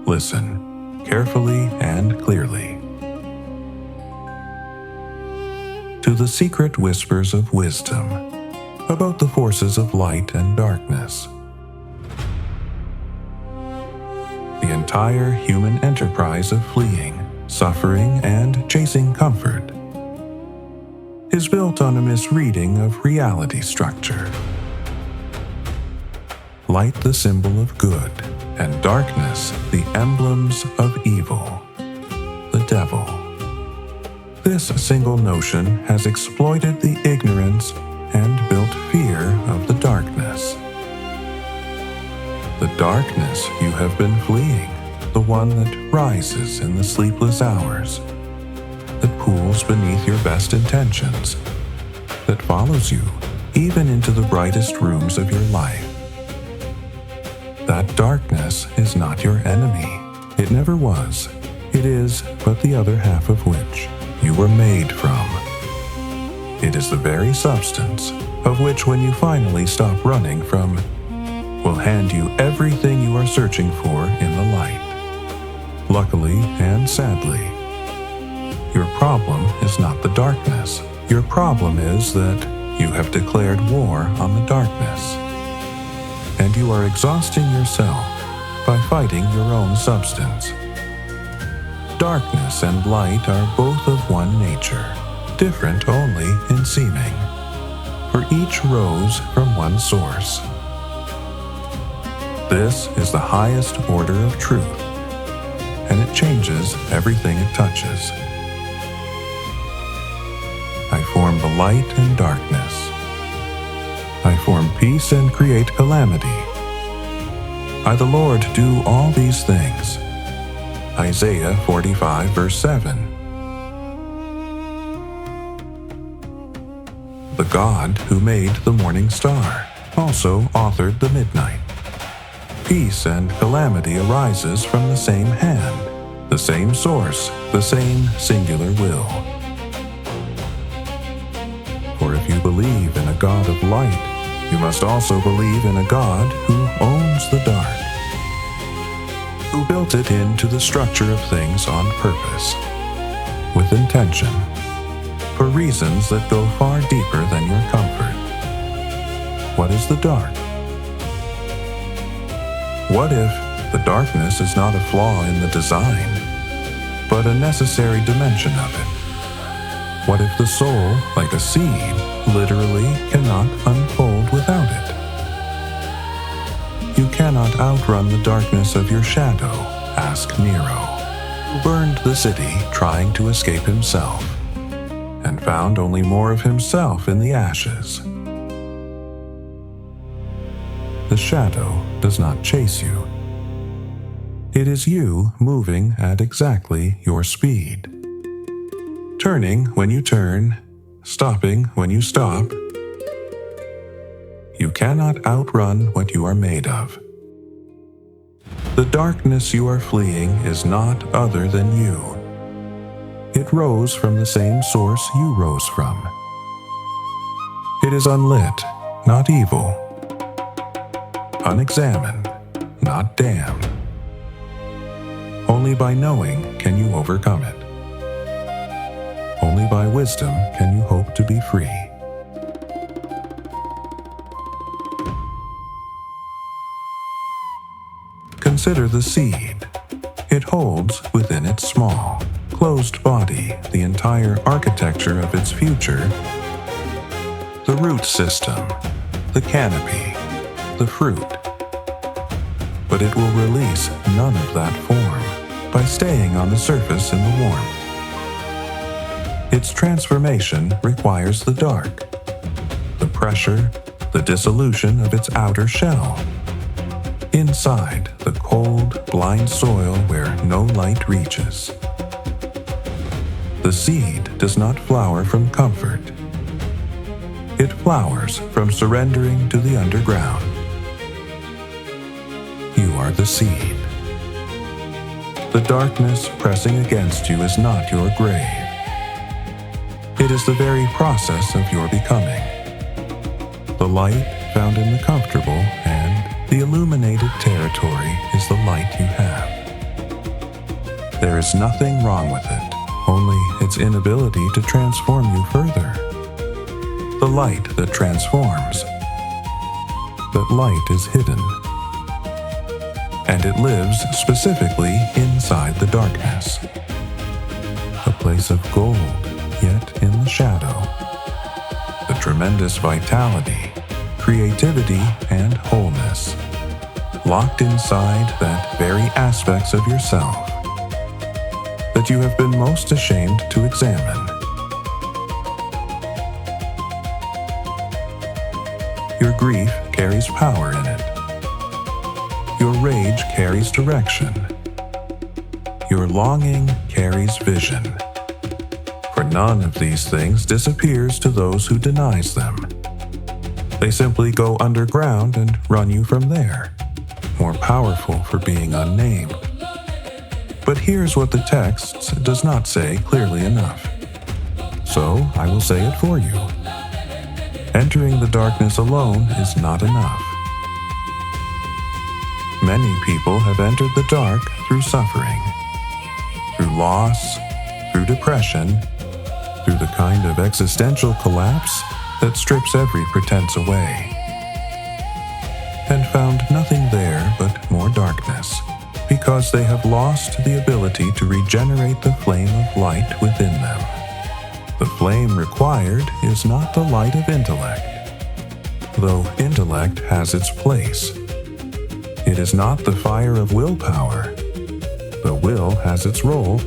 Listen carefully and clearly to the secret whispers of wisdom about the forces of light and darkness. The entire human enterprise of fleeing, suffering, and chasing comfort is built on a misreading of reality structure. Light the symbol of good, and darkness the emblems of evil, the devil. This single notion has exploited the ignorance and built fear of the darkness. The darkness you have been fleeing, the one that rises in the sleepless hours, that pools beneath your best intentions, that follows you even into the brightest rooms of your life. That darkness is not your enemy. It never was. It is but the other half of which you were made from. It is the very substance of which, when you finally stop running from, will hand you everything you are searching for in the light. Luckily and sadly, your problem is not the darkness. Your problem is that you have declared war on the darkness, and you are exhausting yourself by fighting your own substance. Darkness and light are both of one nature, different only in seeming, for each rose from one source. This is the highest order of truth, and it changes everything it touches. I form the light and darkness. I form peace and create calamity. I, the Lord, do all these things. Isaiah 45, verse 7. The God who made the morning star also authored the midnight. Peace and calamity arises from the same hand, the same source, the same singular will. For if you believe in a God of light, you must also believe in a God who owns the dark, who built it into the structure of things on purpose, with intention, for reasons that go far deeper than your comfort. What is the dark? What if the darkness is not a flaw in the design, but a necessary dimension of it? What if the soul, like a seed, literally cannot unfold without it? You cannot outrun the darkness of your shadow, ask Nero, who burned the city trying to escape himself, and found only more of himself in the ashes. The shadow does not chase you. It is you moving at exactly your speed. Turning when you turn, stopping when you stop. You cannot outrun what you are made of. The darkness you are fleeing is not other than you. It rose from the same source you rose from. It is unlit, not evil. Unexamined, not damned. Only by knowing can you overcome it. Only by wisdom can you hope to be free. Consider the seed. It holds within its small, closed body the entire architecture of its future. The root system, the canopy, the fruit. But it will release none of that form by staying on the surface in the warmth. Its transformation requires the dark, the pressure, the dissolution of its outer shell. Inside the cold, blind soil where no light reaches. The seed does not flower from comfort. It flowers from surrendering to the underground. You are the seed. The darkness pressing against you is not your grave. It is the very process of your becoming. The light found in the comfortable and the illuminated territory is the light you have. There is nothing wrong with it, only its inability to transform you further. The light that transforms. That light is hidden, and it lives specifically inside the darkness. A place of gold, yet in the shadow. The tremendous vitality, creativity, and wholeness, locked inside that very aspects of yourself that you have been most ashamed to examine. Your grief carries power in it. Your rage carries direction. Your longing carries vision. For none of these things disappears to those who denies them. They simply go underground and run you from there, more powerful for being unnamed. But here's what the text does not say clearly enough. So I will say it for you. Entering the darkness alone is not enough. Many people have entered the dark through suffering, through loss, through depression, through the kind of existential collapse that strips every pretense away, and found nothing there but more darkness, because they have lost the ability to regenerate the flame of light within them. The flame required is not the light of intellect, though intellect has its place. It is not the fire of willpower. The will has its role.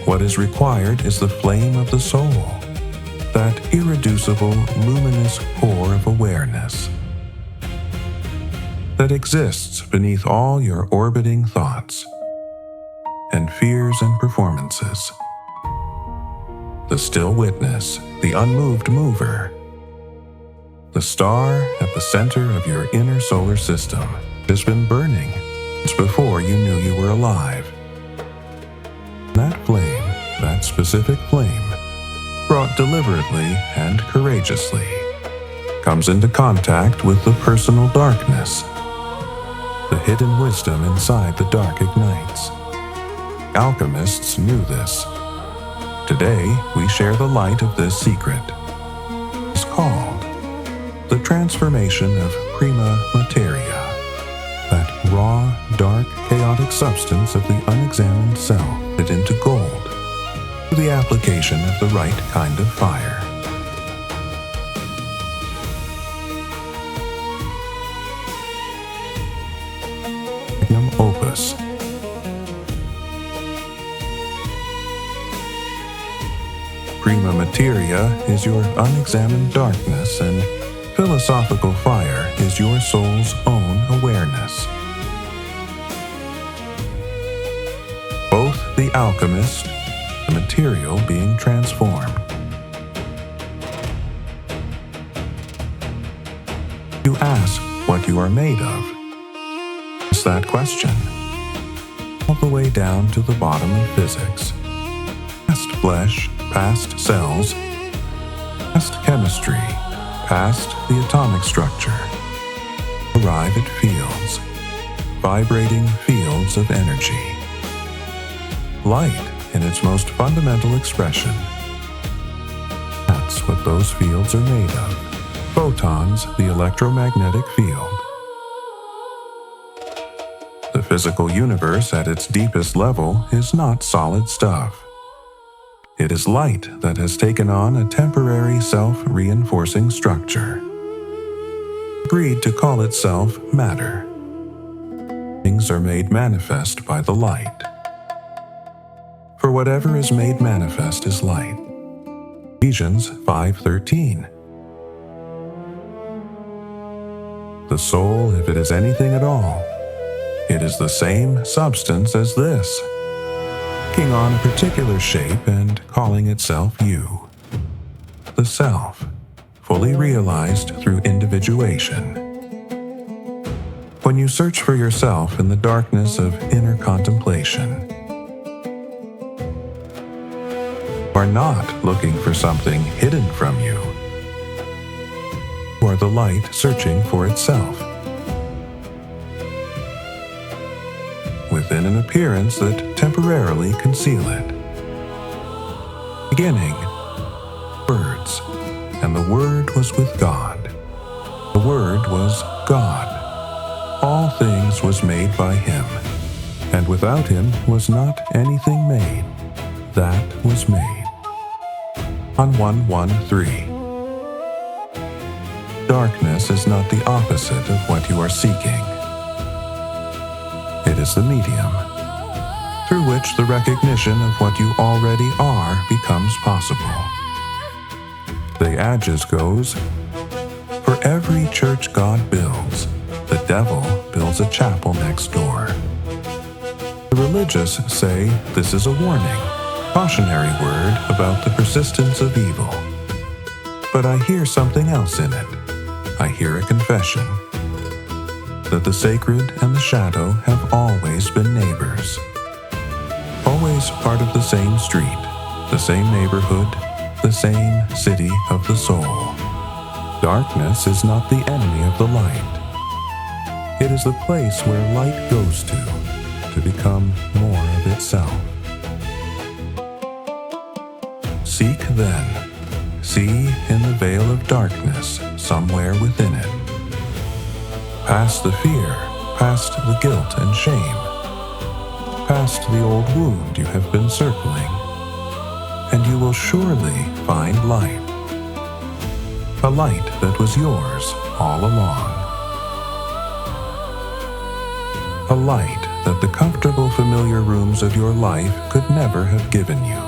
What is required is the flame of the soul, that irreducible, luminous core of awareness that exists beneath all your orbiting thoughts and fears and performances. The still witness, the unmoved mover, the star at the center of your inner solar system has been burning since before you knew you were alive. That flame, that specific flame, brought deliberately and courageously, comes into contact with the personal darkness. The hidden wisdom inside the dark ignites. Alchemists knew this. Today, we share the light of this secret. It's called the transformation of prima materia, that raw, dark, chaotic substance of the unexamined self fit into gold through the application of the right kind of fire. Magnum opus. Prima materia is your unexamined darkness, and philosophical fire is your soul's own awareness. Both the alchemist, the material being transformed. You ask what you are made of. It's that question, all the way down to the bottom of physics. Past flesh, past cells, past chemistry, past the atomic structure. Arrive at fields, vibrating fields of energy. Light in its most fundamental expression. That's what those fields are made of. Photons, the electromagnetic field. The physical universe at its deepest level is not solid stuff. It is light that has taken on a temporary self-reinforcing structure. Agreed to call itself matter. Things are made manifest by the light. For whatever is made manifest is light. Ephesians 5:13. The soul, if it is anything at all, it is the same substance as this, taking on a particular shape and calling itself you. The self, fully realized through individuation. When you search for yourself in the darkness of inner contemplation, you are not looking for something hidden from you. You are the light searching for itself. within an appearance that temporarily conceal it. Beginning, words, and the Word was with God. The Word was God. All things was made by him, and without him was not anything made that was made. On 1:1-3. Darkness is not the opposite of what you are seeking. It is the medium through which the recognition of what you already are becomes possible. The adage goes, "For every church God builds, the devil builds a chapel next door." The religious say this is a warning, cautionary word about the persistence of evil. But I hear something else in it. I hear a confession that the sacred and the shadow have always been neighbors. Always part of the same street, the same neighborhood, the same city of the soul. Darkness is not the enemy of the light. It is the place where light goes to become more of itself. Seek then. See in the veil of darkness somewhere within it. Past the fear, past the guilt and shame, past the old wound you have been circling, and you will surely find light. A light that was yours all along. A light that the comfortable familiar rooms of your life could never have given you.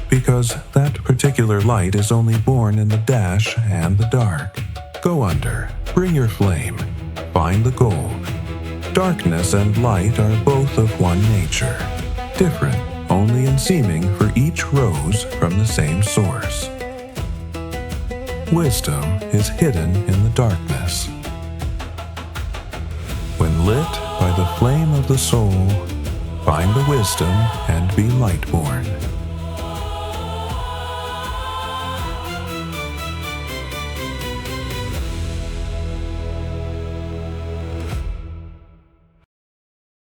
Because that particular light is only born in the dash and the dark. Go under, bring your flame, find the gold. Darkness and light are both of one nature, different only in seeming for each rose from the same source. Wisdom is hidden in the darkness. When lit by the flame of the soul, find the wisdom and be light-born.